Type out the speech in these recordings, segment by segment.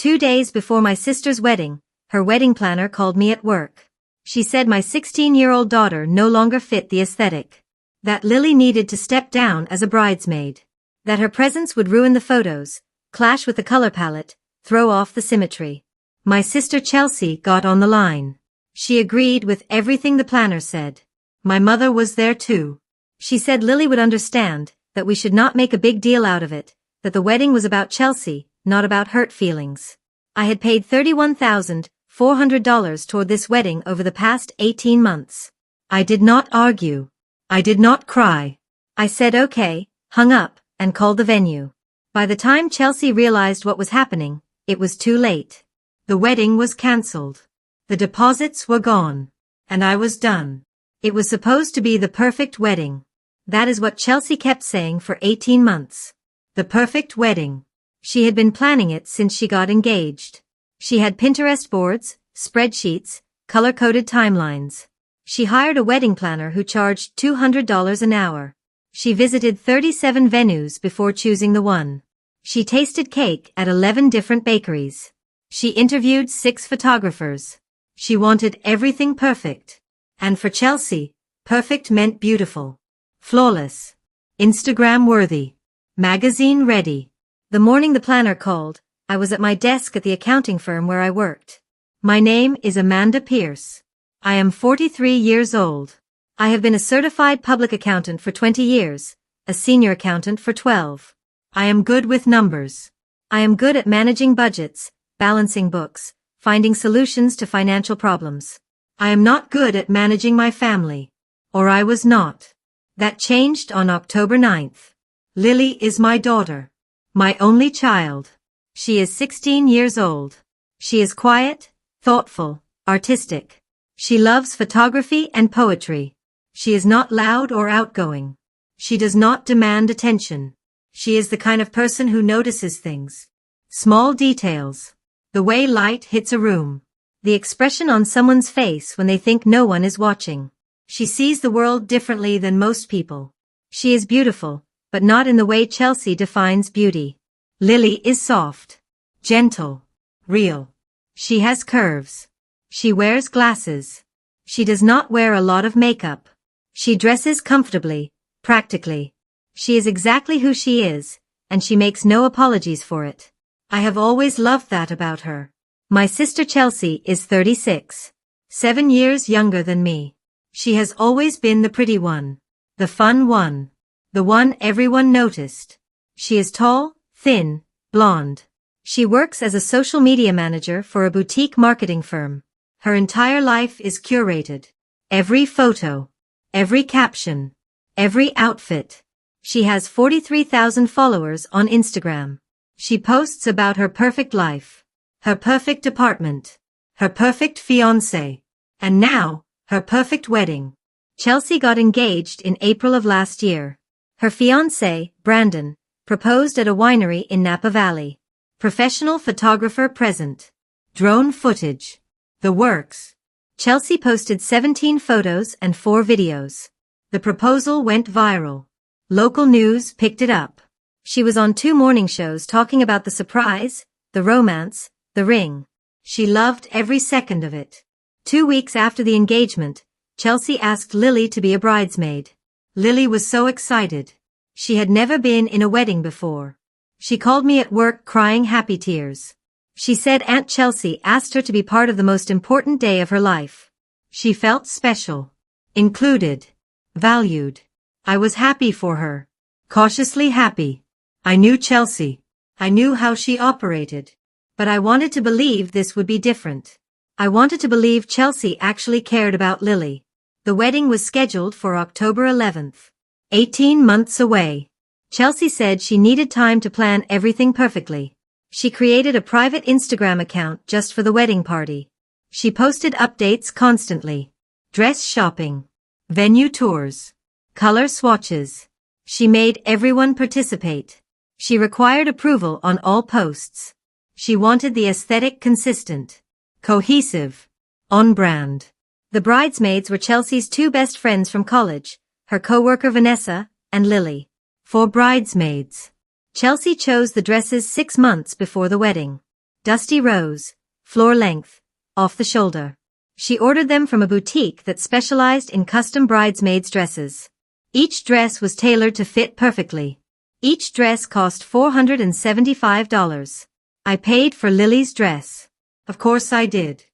2 days before my sister's wedding, her wedding planner called me at work. She said my 16-year-old daughter no longer fit the aesthetic. That Lily needed to step down as a bridesmaid. That her presence would ruin the photos, clash with the color palette, throw off the symmetry. My sister Chelsea got on the line. She agreed with everything the planner said. My mother was there too. She said Lily would understand, that we should not make a big deal out of it, that the wedding was about Chelsea, not about hurt feelings. I had paid $31,400 toward this wedding over the past 18 months. I did not argue. I did not cry. I said okay, hung up, and called the venue. By the time Chelsea realized what was happening, it was too late. The wedding was cancelled. The deposits were gone. And I was done. It was supposed to be the perfect wedding. That is what Chelsea kept saying for 18 months. The perfect wedding. She had been planning it since she got engaged. She had Pinterest boards, spreadsheets, color-coded timelines. She hired a wedding planner who charged $200 an hour. She visited 37 venues before choosing the one. She tasted cake at 11 different bakeries. She interviewed 6 photographers. She wanted everything perfect. And for Chelsea, perfect meant beautiful. Flawless. Instagram-worthy. Magazine-ready. The morning the planner called, I was at my desk at the accounting firm where I worked. My name is Amanda Pierce. I am 43 years old. I have been a certified public accountant for 20 years, a senior accountant for 12. I am good with numbers. I am good at managing budgets, balancing books, finding solutions to financial problems. I am not good at managing my family. Or I was not. That changed on October 9th. Lily is my daughter. My only child. She is 16 years old. She is quiet, thoughtful, artistic. She loves photography and poetry. She is not loud or outgoing. She does not demand attention. She is the kind of person who notices things. Small details. The way light hits a room. The expression on someone's face when they think no one is watching. She sees the world differently than most people. She is beautiful, but not in the way Chelsea defines beauty. Lily is soft, gentle, real. She has curves. She wears glasses. She does not wear a lot of makeup. She dresses comfortably, practically. She is exactly who she is, and she makes no apologies for it. I have always loved that about her. My sister Chelsea is 36, 7 years younger than me. She has always been the pretty one, the fun one, the one everyone noticed. She is tall, thin, blonde. She works as a social media manager for a boutique marketing firm. Her entire life is curated. Every photo, every caption, every outfit. She has 43,000 followers on Instagram. She posts about her perfect life. Her perfect apartment, her perfect fiancé, and now, her perfect wedding. Chelsea got engaged in April of last year. Her fiancé, Brandon, proposed at a winery in Napa Valley. Professional photographer present. Drone footage. The works. Chelsea posted 17 photos and 4 videos. The proposal went viral. Local news picked it up. She was on 2 morning shows talking about the surprise, the romance, the ring. She loved every second of it. 2 weeks after the engagement, Chelsea asked Lily to be a bridesmaid. Lily was so excited. She had never been in a wedding before. She called me at work crying happy tears. She said Aunt Chelsea asked her to be part of the most important day of her life. She felt special, included, valued. I was happy for her. Cautiously happy. I knew Chelsea. I knew how she operated. But I wanted to believe this would be different. I wanted to believe Chelsea actually cared about Lily. The wedding was scheduled for October 11th. 18 months away. Chelsea said she needed time to plan everything perfectly. She created a private Instagram account just for the wedding party. She posted updates constantly. Dress shopping. Venue tours. Color swatches. She made everyone participate. She required approval on all posts. She wanted the aesthetic consistent, cohesive, on brand. The bridesmaids were Chelsea's 2 best friends from college, her co-worker Vanessa and Lily. For bridesmaids, Chelsea chose the dresses 6 months before the wedding. dusty rose, floor length, off the shoulder. She ordered them from a boutique that specialized in custom bridesmaids' dresses. Each dress was tailored to fit perfectly. Each dress cost $475. I paid for Lily's dress. Of course I did.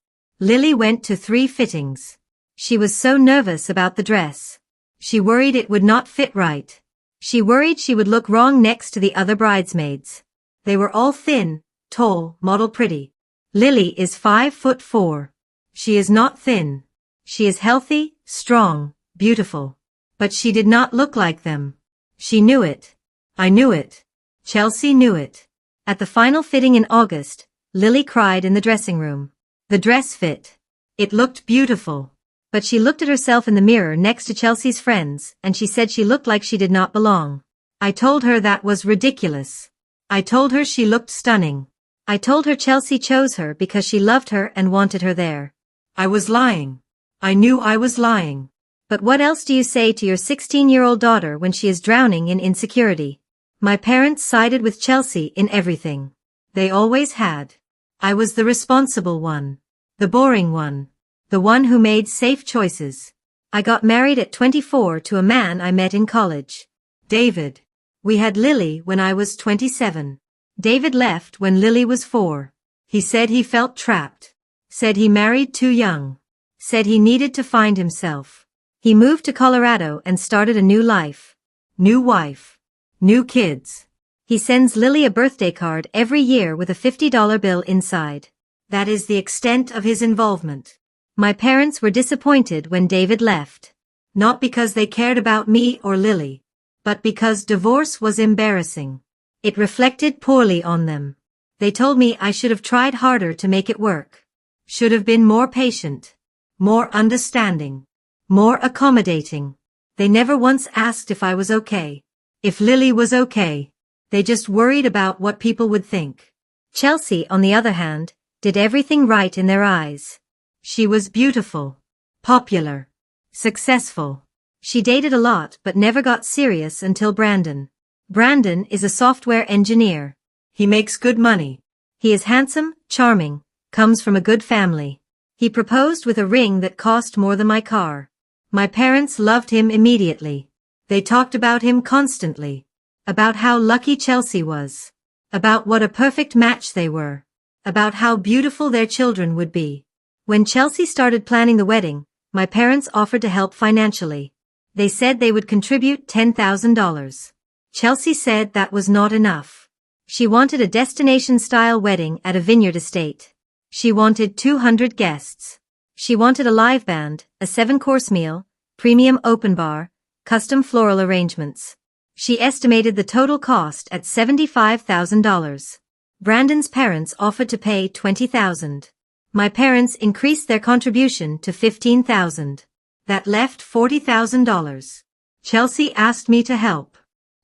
Lily went to 3 fittings. She was so nervous about the dress. She worried it would not fit right. She worried she would look wrong next to the other bridesmaids. They were all thin, tall, model pretty. Lily is 5'4". She is not thin. She is healthy, strong, beautiful. But she did not look like them. She knew it. I knew it. Chelsea knew it. At the final fitting in August, Lily cried in the dressing room. The dress fit. It looked beautiful. But she looked at herself in the mirror next to Chelsea's friends, and she said she looked like she did not belong. I told her that was ridiculous. I told her she looked stunning. I told her Chelsea chose her because she loved her and wanted her there. I was lying. I knew I was lying. But what else do you say to your 16-year-old daughter when she is drowning in insecurity? My parents sided with Chelsea in everything. They always had. I was the responsible one. The boring one. The one who made safe choices. I got married at 24 to a man I met in college. David. We had Lily when I was 27. David left when Lily was 4. He said he felt trapped. Said he married too young. Said he needed to find himself. He moved to Colorado and started a new life. New wife. New kids. He sends Lily a birthday card every year with a $50 bill inside. That is the extent of his involvement. My parents were disappointed when David left. Not because they cared about me or Lily, but because divorce was embarrassing. It reflected poorly on them. They told me I should have tried harder to make it work. Should have been more patient. More understanding. More accommodating. They never once asked if I was okay. If Lily was okay. They just worried about what people would think. Chelsea, on the other hand, did everything right in their eyes. She was beautiful. Popular. Successful. She dated a lot but never got serious until Brandon. Brandon is a software engineer. He makes good money. He is handsome, charming, comes from a good family. He proposed with a ring that cost more than my car. My parents loved him immediately. They talked about him constantly. About how lucky Chelsea was. About what a perfect match they were. About how beautiful their children would be. When Chelsea started planning the wedding, my parents offered to help financially. They said they would contribute $10,000. Chelsea said that was not enough. She wanted a destination-style wedding at a vineyard estate. She wanted 200 guests. She wanted a live band, a 7-course meal, premium open bar, custom floral arrangements. She estimated the total cost at $75,000. Brandon's parents offered to pay $20,000. My parents increased their contribution to $15,000. That left $40,000. Chelsea asked me to help.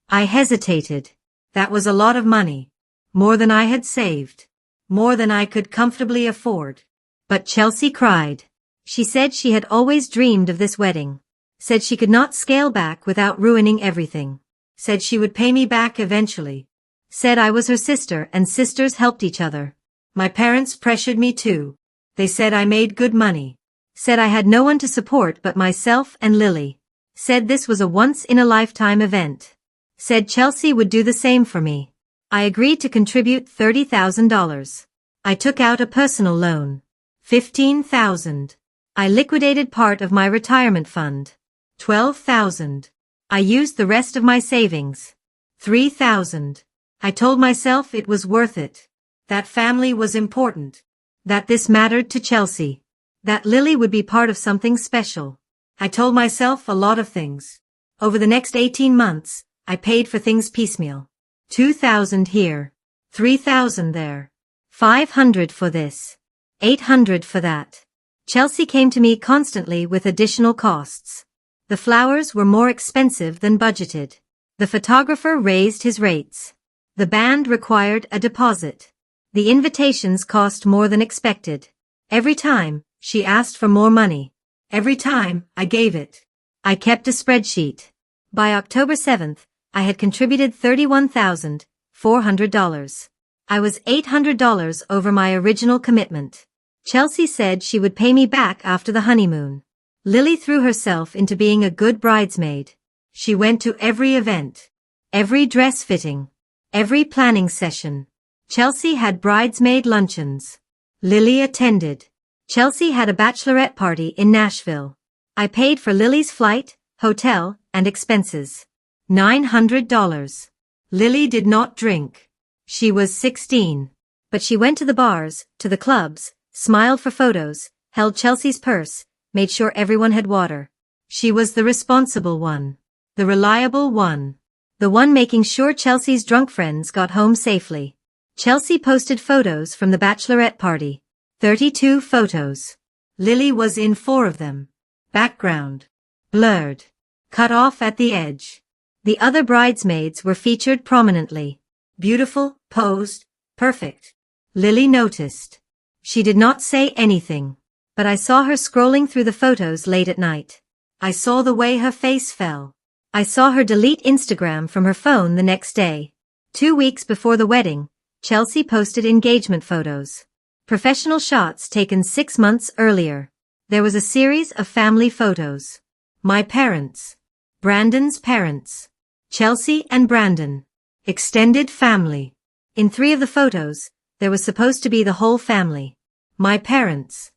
I hesitated. That was a lot of money. More than I had saved. More than I could comfortably afford. But Chelsea cried. She said she had always dreamed of this wedding. Said she could not scale back without ruining everything. Said she would pay me back eventually. Said I was her sister and sisters helped each other. My parents pressured me too. They said I made good money. Said I had no one to support but myself and Lily. Said this was a once-in-a-lifetime event. Said Chelsea would do the same for me. I agreed to contribute $30,000. I took out a personal loan. $15,000. I liquidated part of my retirement fund. $12,000. I used the rest of my savings. $3,000. I told myself it was worth it. That family was important. That this mattered to Chelsea. That Lily would be part of something special. I told myself a lot of things. Over the next 18 months, I paid for things piecemeal. $2,000 here. $3,000 there. $500 for this. $800 for that. Chelsea came to me constantly with additional costs. The flowers were more expensive than budgeted. The photographer raised his rates. The band required a deposit. The invitations cost more than expected. Every time, she asked for more money. Every time, I gave it. I kept a spreadsheet. By October 7th, I had contributed $31,400. I was $800 over my original commitment. Chelsea said she would pay me back after the honeymoon. Lily threw herself into being a good bridesmaid. She went to every event, every dress fitting, every planning session. Chelsea had bridesmaid luncheons. Lily attended. Chelsea had a bachelorette party in Nashville. I paid for Lily's flight, hotel, and expenses. $900. Lily did not drink. She was 16. But she went to the bars, to the clubs, smiled for photos, held Chelsea's purse, made sure everyone had water. She was the responsible one. The reliable one. The one making sure Chelsea's drunk friends got home safely. Chelsea posted photos from the bachelorette party. 32 photos. Lily was in 4 of them. Background. Blurred. Cut off at the edge. The other bridesmaids were featured prominently. Beautiful, posed, perfect. Lily noticed. She did not say anything. But I saw her scrolling through the photos late at night. I saw the way her face fell. I saw her delete Instagram from her phone the next day. 2 weeks before the wedding, Chelsea posted engagement photos. Professional shots taken 6 months earlier. There was a series of family photos. My parents. Brandon's parents. Chelsea and Brandon. Extended family. In 3 of the photos, there was supposed to be the whole family. My parents.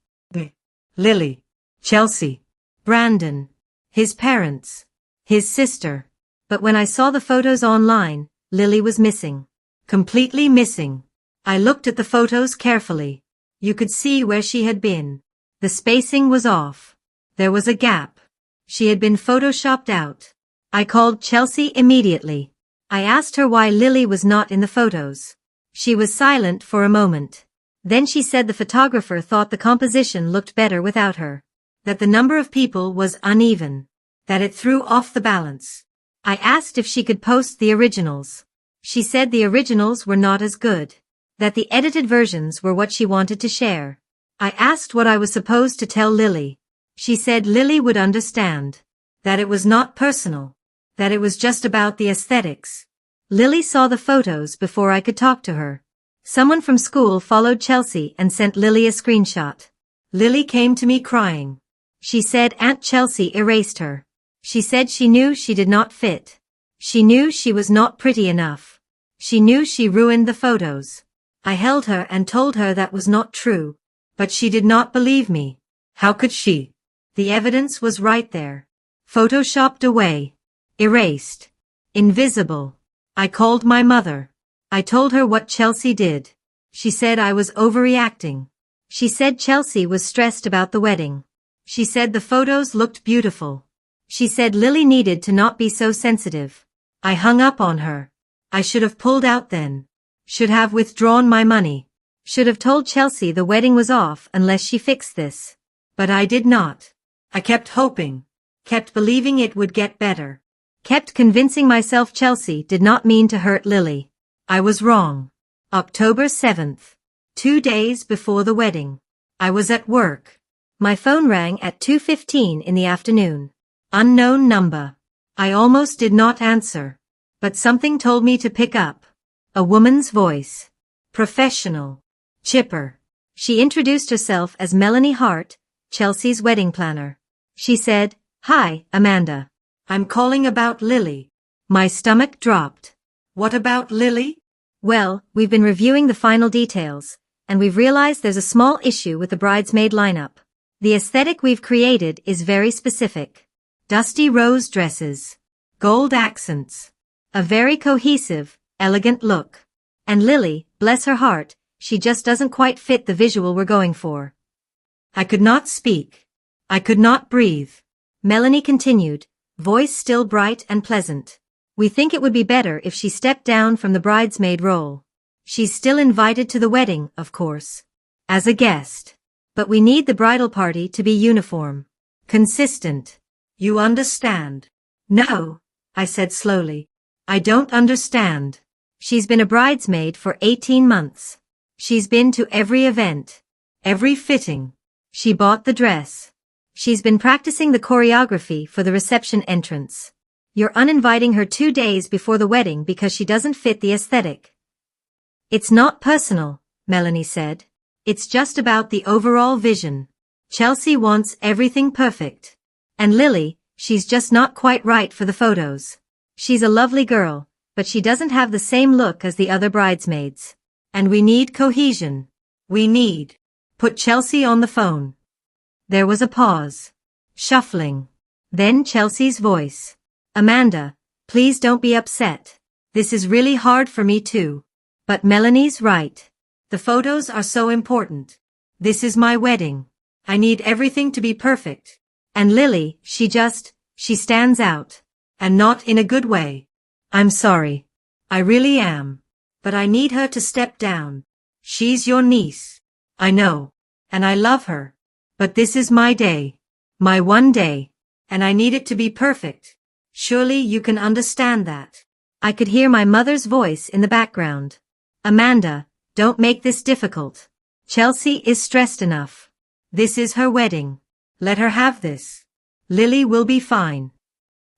Lily. Chelsea. Brandon. His parents. His sister. But when I saw the photos online, Lily was missing. Completely missing. I looked at the photos carefully. You could see where she had been. The spacing was off. There was a gap. She had been photoshopped out. I called Chelsea immediately. I asked her why Lily was not in the photos. She was silent for a moment. Then she said the photographer thought the composition looked better without her. That the number of people was uneven. That it threw off the balance. I asked if she could post the originals. She said the originals were not as good. That the edited versions were what she wanted to share. I asked what I was supposed to tell Lily. She said Lily would understand. That it was not personal. That it was just about the aesthetics. Lily saw the photos before I could talk to her. Someone from school followed Chelsea and sent Lily a screenshot. Lily came to me crying. She said Aunt Chelsea erased her. She said she knew she did not fit. She knew she was not pretty enough. She knew she ruined the photos. I held her and told her that was not true. But she did not believe me. How could she? The evidence was right there. Photoshopped away. Erased. Invisible. I called my mother. I told her what Chelsea did. She said I was overreacting. She said Chelsea was stressed about the wedding. She said the photos looked beautiful. She said Lily needed to not be so sensitive. I hung up on her. I should have pulled out then. Should have withdrawn my money. Should have told Chelsea the wedding was off unless she fixed this. But I did not. I kept hoping. Kept believing it would get better. Kept convincing myself Chelsea did not mean to hurt Lily. I was wrong. October 7th. 2 days before the wedding. I was at work. My phone rang at 2:15 in the afternoon. Unknown number. I almost did not answer. But something told me to pick up. A woman's voice. Professional. Chipper. She introduced herself as Melanie Hart, Chelsea's wedding planner. She said, "Hi, Amanda. I'm calling about Lily." My stomach dropped. What about Lily? Well, we've been reviewing the final details, and we've realized there's a small issue with the bridesmaid lineup. The aesthetic we've created is very specific. Dusty rose dresses. Gold accents. A very cohesive, elegant look. And Lily, bless her heart, she just doesn't quite fit the visual we're going for. I could not speak. I could not breathe. Melanie continued, voice still bright and pleasant. We think it would be better if she stepped down from the bridesmaid role. She's still invited to the wedding, of course. As a guest. But we need the bridal party to be uniform. Consistent. You understand? No, I said slowly. I don't understand. She's been a bridesmaid for 18 months. She's been to every event. Every fitting. She bought the dress. She's been practicing the choreography for the reception entrance. You're uninviting her 2 days before the wedding because she doesn't fit the aesthetic. It's not personal, Melanie said. It's just about the overall vision. Chelsea wants everything perfect. And Lily, she's just not quite right for the photos. She's a lovely girl, but she doesn't have the same look as the other bridesmaids. And we need cohesion. Put Chelsea on the phone. There was a pause. Shuffling. Then Chelsea's voice. Amanda, please don't be upset. This is really hard for me too. But Melanie's right. The photos are so important. This is my wedding. I need everything to be perfect. And Lily, she stands out. And not in a good way. I'm sorry. I really am. But I need her to step down. She's your niece. I know. And I love her. But this is my day. My one day. And I need it to be perfect. Surely you can understand that. I could hear my mother's voice in the background. Amanda, don't make this difficult. Chelsea is stressed enough. This is her wedding. Let her have this. Lily will be fine.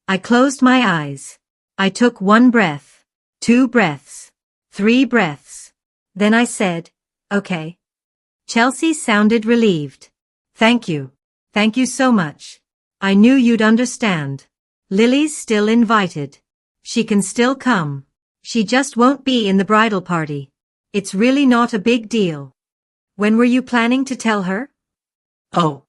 I closed my eyes. I took 1 breath, 2 breaths, 3 breaths. Then I said, okay. Chelsea sounded relieved. Thank you. Thank you so much. I knew you'd understand. Lily's still invited. She can still come. She just won't be in the bridal party. It's really not a big deal. When were you planning to tell her? Oh,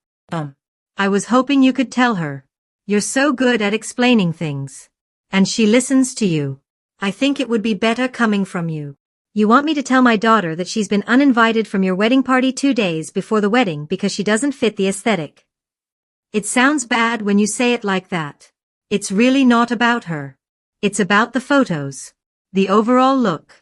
I was hoping you could tell her. You're so good at explaining things. And she listens to you. I think it would be better coming from you. You want me to tell my daughter that she's been uninvited from your wedding party 2 days before the wedding because she doesn't fit the aesthetic. It sounds bad when you say it like that. It's really not about her. It's about the photos. The overall look.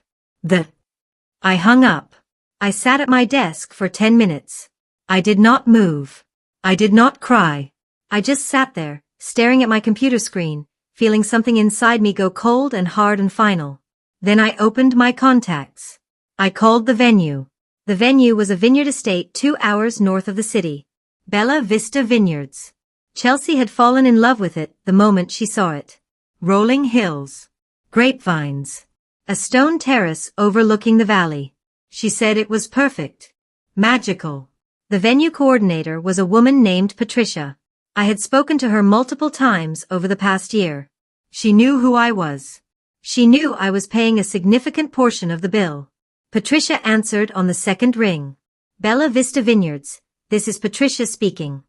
I hung up. I sat at my desk for 10 minutes. I did not move. I did not cry. I just sat there, staring at my computer screen, feeling something inside me go cold and hard and final. Then I opened my contacts. I called the venue. The venue was a vineyard estate 2 hours north of the city. Bella Vista Vineyards. Chelsea had fallen in love with it the moment she saw it. Rolling hills. Grapevines. A stone terrace overlooking the valley. She said it was perfect. Magical. The venue coordinator was a woman named Patricia. I had spoken to her multiple times over the past year. She knew who I was. She knew I was paying a significant portion of the bill. Patricia answered on the second ring. Bella Vista Vineyards, this is Patricia speaking.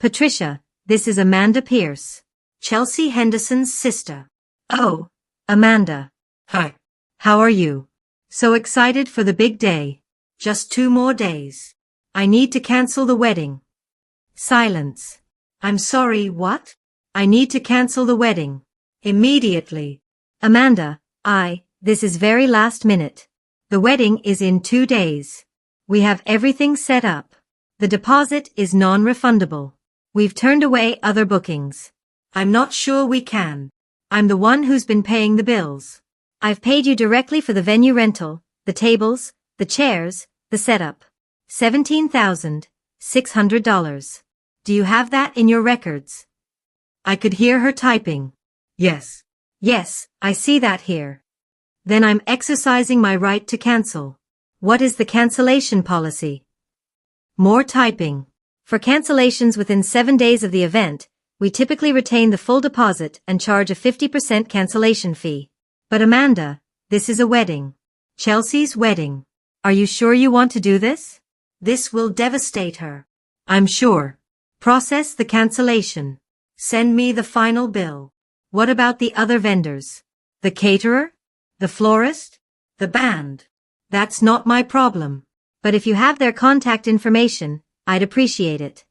Patricia, this is Amanda Pierce. Chelsea Henderson's sister. Oh, Amanda. Hi. How are you? So excited for the big day. Just 2 more days. I need to cancel the wedding. Silence. I'm sorry, what? I need to cancel the wedding. Immediately. Amanda, this is very last minute. The wedding is in 2 days. We have everything set up. The deposit is non-refundable. We've turned away other bookings. I'm not sure we can. I'm the one who's been paying the bills. I've paid you directly for the venue rental, the tables, the chairs, the setup. $17,600. Do you have that in your records? I could hear her typing. Yes. Yes, I see that here. Then I'm exercising my right to cancel. What is the cancellation policy? More typing. For cancellations within 7 days of the event, we typically retain the full deposit and charge a 50% cancellation fee. But Amanda, this is a wedding. Chelsea's wedding. Are you sure you want to do this? This will devastate her. I'm sure. Process the cancellation. Send me the final bill. What about the other vendors? The caterer? The florist? The band? That's not my problem. But if you have their contact information, I'd appreciate it.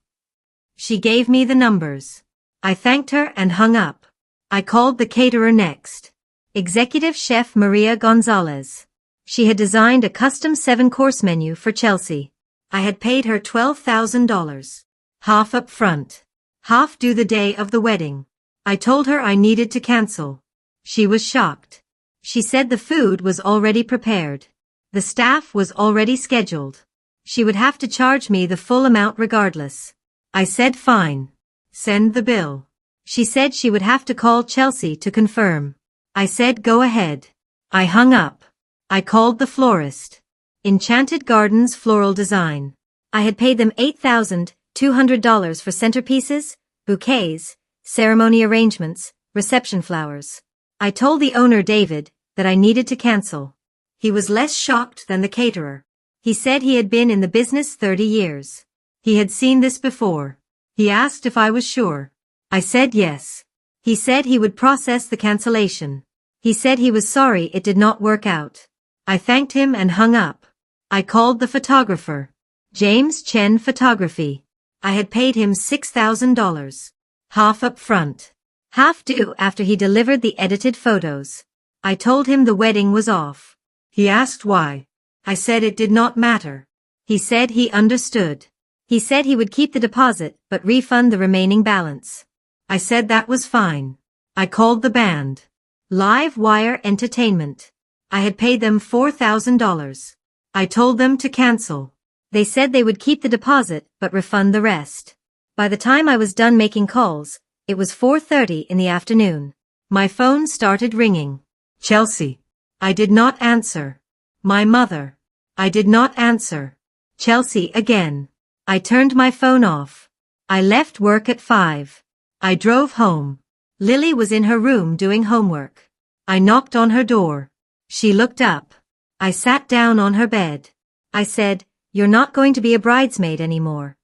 She gave me the numbers. I thanked her and hung up. I called the caterer next. Executive Chef Maria Gonzalez. She had designed a custom 7-course menu for Chelsea. I had paid her $12,000. Half up front. Half due the day of the wedding. I told her I needed to cancel. She was shocked. She said the food was already prepared. The staff was already scheduled. She would have to charge me the full amount regardless. I said fine. Send the bill. She said she would have to call Chelsea to confirm. I said go ahead. I hung up. I called the florist. Enchanted Gardens Floral Design. I had paid them $8,200 for centerpieces, bouquets, ceremony arrangements, reception flowers. I told the owner, David, that I needed to cancel. He was less shocked than the caterer. He said he had been in the business 30 years. He had seen this before. He asked if I was sure. I said yes. He said he would process the cancellation. He said he was sorry it did not work out. I thanked him and hung up. I called the photographer. James Chen Photography. I had paid him $6,000. Half up front. Half due after he delivered the edited photos. I told him the wedding was off. He asked why. I said it did not matter. He said he understood. He said he would keep the deposit but refund the remaining balance. I said that was fine. I called the band. Live Wire Entertainment. I had paid them $4,000. I told them to cancel. They said they would keep the deposit but refund the rest. By the time I was done making calls, it was 4:30 in the afternoon. My phone started ringing. Chelsea. I did not answer. My mother. I did not answer. Chelsea again. I turned my phone off. I left work at 5. I drove home. Lily was in her room doing homework. I knocked on her door. She looked up. I sat down on her bed. I said, "You're not going to be a bridesmaid anymore."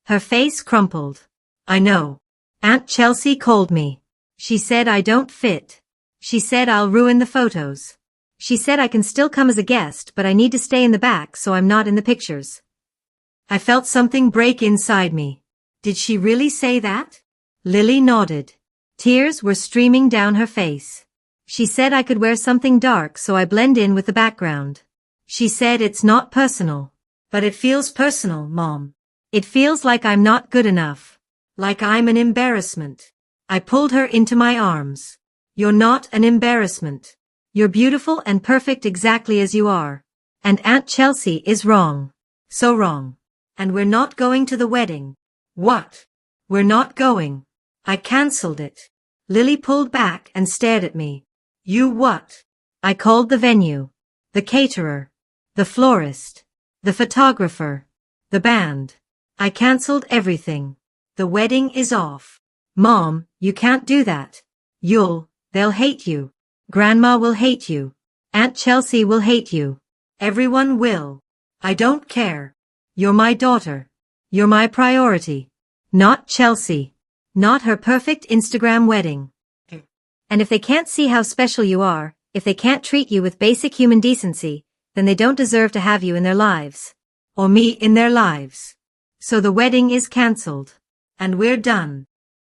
Her face crumpled. I know. Aunt Chelsea called me. She said I don't fit. She said I'll ruin the photos. She said I can still come as a guest, but I need to stay in the back so I'm not in the pictures. I felt something break inside me. Did she really say that? Lily nodded. Tears were streaming down her face. She said I could wear something dark so I blend in with the background. She said it's not personal. But it feels personal, Mom. It feels like I'm not good enough. Like I'm an embarrassment. I pulled her into my arms. You're not an embarrassment. You're beautiful and perfect exactly as you are. And Aunt Chelsea is wrong. So wrong. And we're not going to the wedding. What? We're not going. I cancelled it. Lily pulled back and stared at me. You what? I called the venue. The caterer. The florist. The photographer. The band. I cancelled everything. The wedding is off. Mom, you can't do that. They'll hate you. Grandma will hate you. Aunt Chelsea will hate you. Everyone will. I don't care. You're my daughter. You're my priority. Not Chelsea. Not her perfect Instagram wedding. And if they can't see how special you are, if they can't treat you with basic human decency, then they don't deserve to have you in their lives. Or me in their lives. So the wedding is cancelled. And we're done.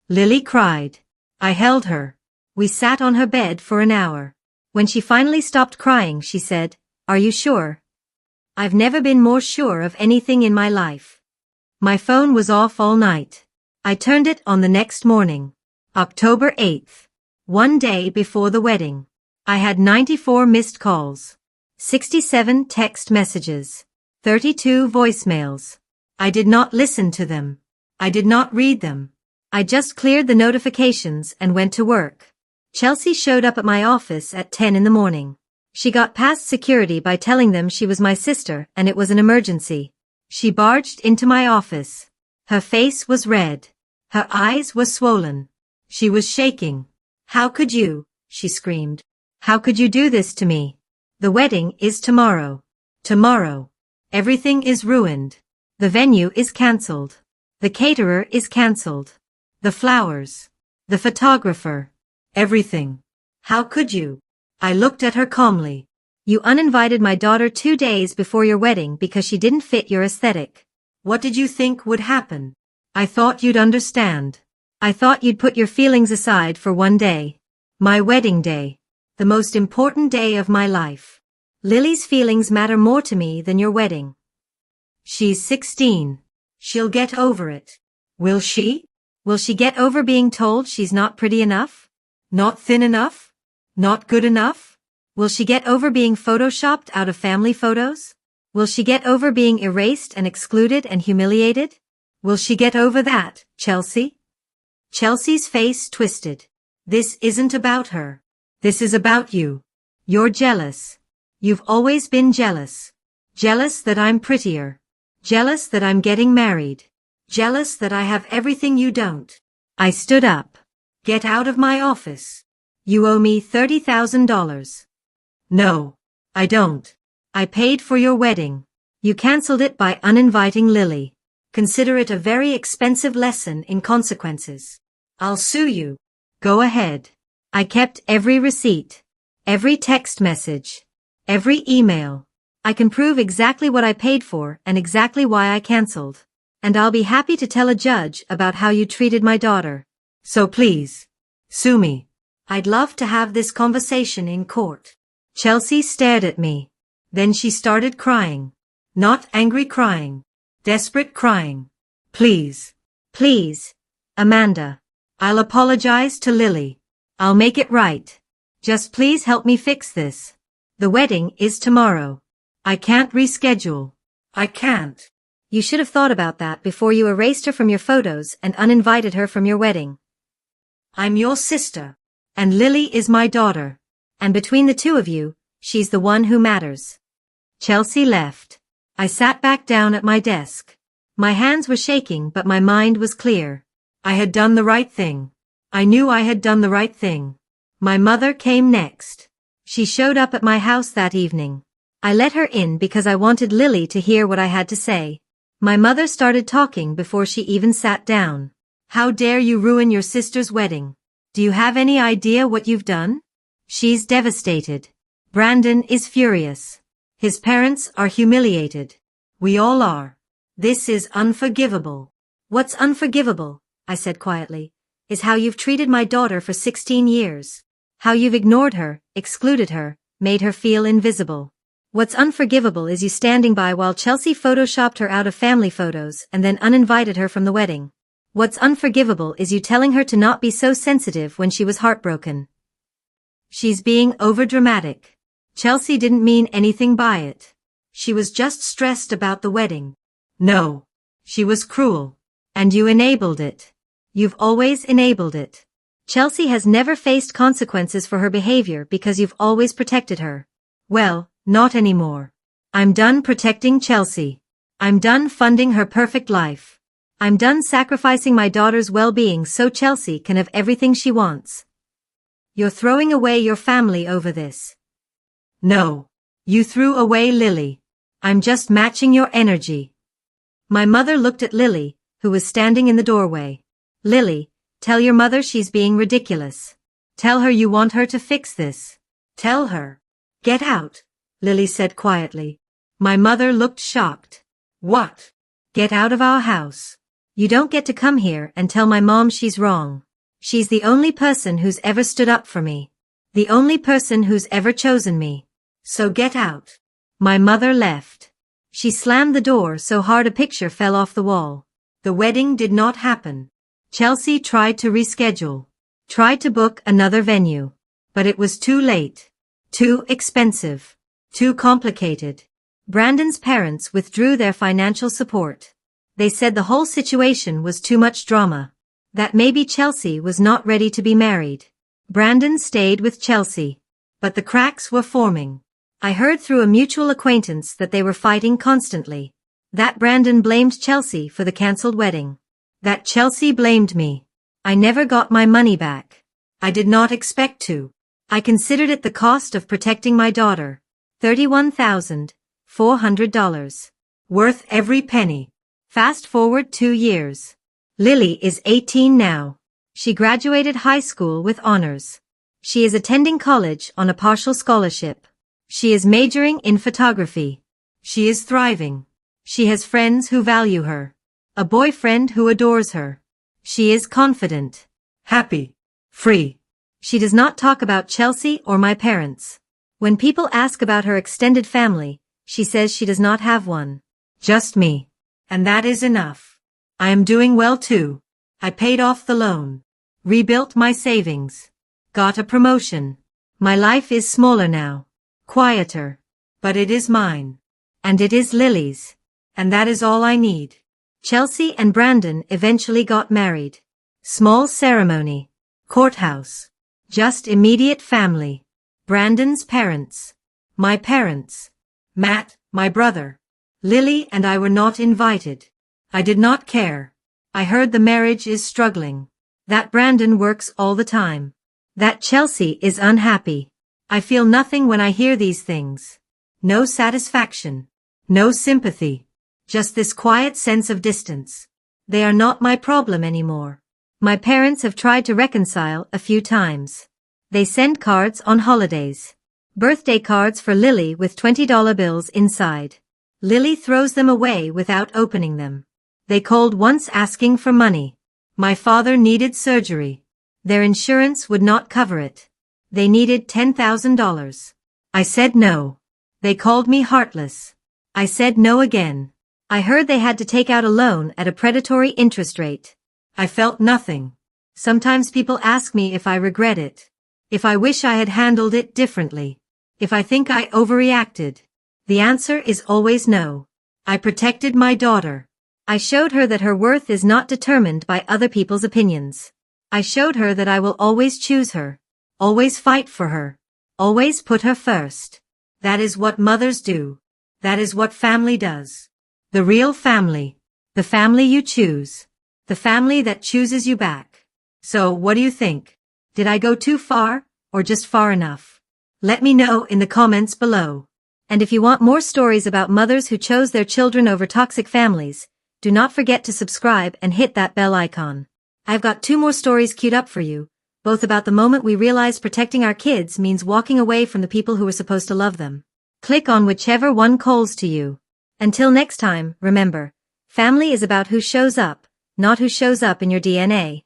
Lily cried. I held her. We sat on her bed for an hour. When she finally stopped crying, she said, "Are you sure?" I've never been more sure of anything in my life. My phone was off all night. I turned it on the next morning. October 8th. One day before the wedding. I had 94 missed calls. 67 text messages. 32 voicemails. I did not listen to them. I did not read them. I just cleared the notifications and went to work. Chelsea showed up at my office at 10 in the morning. She got past security by telling them she was my sister and it was an emergency. She barged into my office. Her face was red. Her eyes were swollen. She was shaking. How could you? She screamed. How could you do this to me? The wedding is tomorrow. Tomorrow. Everything is ruined. The venue is cancelled. The caterer is cancelled. The flowers. The photographer. Everything. How could you? I looked at her calmly. You uninvited my daughter 2 days before your wedding because she didn't fit your aesthetic. What did you think would happen? I thought you'd understand. I thought you'd put your feelings aside for one day. My wedding day. The most important day of my life. Lily's feelings matter more to me than your wedding. She's 16. She'll get over it. Will she? Will she get over being told she's not pretty enough? Not thin enough? Not good enough? Will she get over being photoshopped out of family photos? Will she get over being erased and excluded and humiliated? Will she get over that, Chelsea? Chelsea's face twisted. This isn't about her. This is about you. You're jealous. You've always been jealous. Jealous that I'm prettier. Jealous that I'm getting married. Jealous that I have everything you don't. I stood up. Get out of my office. You owe me $30,000. No, I don't. I paid for your wedding. You cancelled it by uninviting Lily. Consider it a very expensive lesson in consequences. I'll sue you. Go ahead. I kept every receipt, every text message, every email. I can prove exactly what I paid for and exactly why I cancelled. And I'll be happy to tell a judge about how you treated my daughter. So please, sue me. I'd love to have this conversation in court. Chelsea stared at me. Then she started crying. Not angry crying. Desperate crying. Please. Please. Amanda. I'll apologize to Lily. I'll make it right. Just please help me fix this. The wedding is tomorrow. I can't reschedule. I can't. You should have thought about that before you erased her from your photos and uninvited her from your wedding. I'm your sister. And Lily is my daughter. And between the two of you, she's the one who matters. Chelsea left. I sat back down at my desk. My hands were shaking but my mind was clear. I had done the right thing. I knew I had done the right thing. My mother came next. She showed up at my house that evening. I let her in because I wanted Lily to hear what I had to say. My mother started talking before she even sat down. How dare you ruin your sister's wedding? Do you have any idea what you've done? She's devastated. Brandon is furious. His parents are humiliated. We all are. This is unforgivable. What's unforgivable, I said quietly, is how you've treated my daughter for 16 years. How you've ignored her, excluded her, made her feel invisible. What's unforgivable is you standing by while Chelsea photoshopped her out of family photos and then uninvited her from the wedding. What's unforgivable is you telling her to not be so sensitive when she was heartbroken. She's being overdramatic. Chelsea didn't mean anything by it. She was just stressed about the wedding. No. She was cruel. And you enabled it. You've always enabled it. Chelsea has never faced consequences for her behavior because you've always protected her. Well, not anymore. I'm done protecting Chelsea. I'm done funding her perfect life. I'm done sacrificing my daughter's well-being so Chelsea can have everything she wants. You're throwing away your family over this. No. You threw away Lily. I'm just matching your energy. My mother looked at Lily, who was standing in the doorway. Lily, tell your mother she's being ridiculous. Tell her you want her to fix this. Tell her. Get out, Lily said quietly. My mother looked shocked. What? Get out of our house. You don't get to come here and tell my mom she's wrong. She's the only person who's ever stood up for me. The only person who's ever chosen me. So get out. My mother left. She slammed the door so hard a picture fell off the wall. The wedding did not happen. Chelsea tried to reschedule. Tried to book another venue. But it was too late. Too expensive. Too complicated. Brandon's parents withdrew their financial support. They said the whole situation was too much drama. That maybe Chelsea was not ready to be married. Brandon stayed with Chelsea. But the cracks were forming. I heard through a mutual acquaintance that they were fighting constantly. That Brandon blamed Chelsea for the cancelled wedding. That Chelsea blamed me. I never got my money back. I did not expect to. I considered it the cost of protecting my daughter. $31,400. Worth every penny. Fast forward 2 years. Lily is 18 now. She graduated high school with honors. She is attending college on a partial scholarship. She is majoring in photography. She is thriving. She has friends who value her. A boyfriend who adores her. She is confident. Happy. Free. She does not talk about Chelsea or my parents. When people ask about her extended family, she says she does not have one. Just me. And that is enough. I am doing well too. I paid off the loan. Rebuilt my savings. Got a promotion. My life is smaller now. Quieter. But it is mine. And it is Lily's. And that is all I need. Chelsea and Brandon eventually got married. Small ceremony. Courthouse. Just immediate family. Brandon's parents. My parents. Matt, my brother. Lily and I were not invited. I did not care. I heard the marriage is struggling. That Brandon works all the time. That Chelsea is unhappy. I feel nothing when I hear these things. No satisfaction. No sympathy. Just this quiet sense of distance. They are not my problem anymore. My parents have tried to reconcile a few times. They send cards on holidays. Birthday cards for Lily with $20 bills inside. Lily throws them away without opening them. They called once asking for money. My father needed surgery. Their insurance would not cover it. They needed $10,000. I said no. They called me heartless. I said no again. I heard they had to take out a loan at a predatory interest rate. I felt nothing. Sometimes people ask me if I regret it. If I wish I had handled it differently. If I think I overreacted. The answer is always no. I protected my daughter. I showed her that her worth is not determined by other people's opinions. I showed her that I will always choose her. Always fight for her. Always put her first. That is what mothers do. That is what family does. The real family. The family you choose. The family that chooses you back. So, what do you think? Did I go too far, or just far enough? Let me know in the comments below. And if you want more stories about mothers who chose their children over toxic families, do not forget to subscribe and hit that bell icon. I've got 2 more stories queued up for you, both about the moment we realized protecting our kids means walking away from the people who were supposed to love them. Click on whichever one calls to you. Until next time, remember, family is about who shows up, not who shows up in your DNA.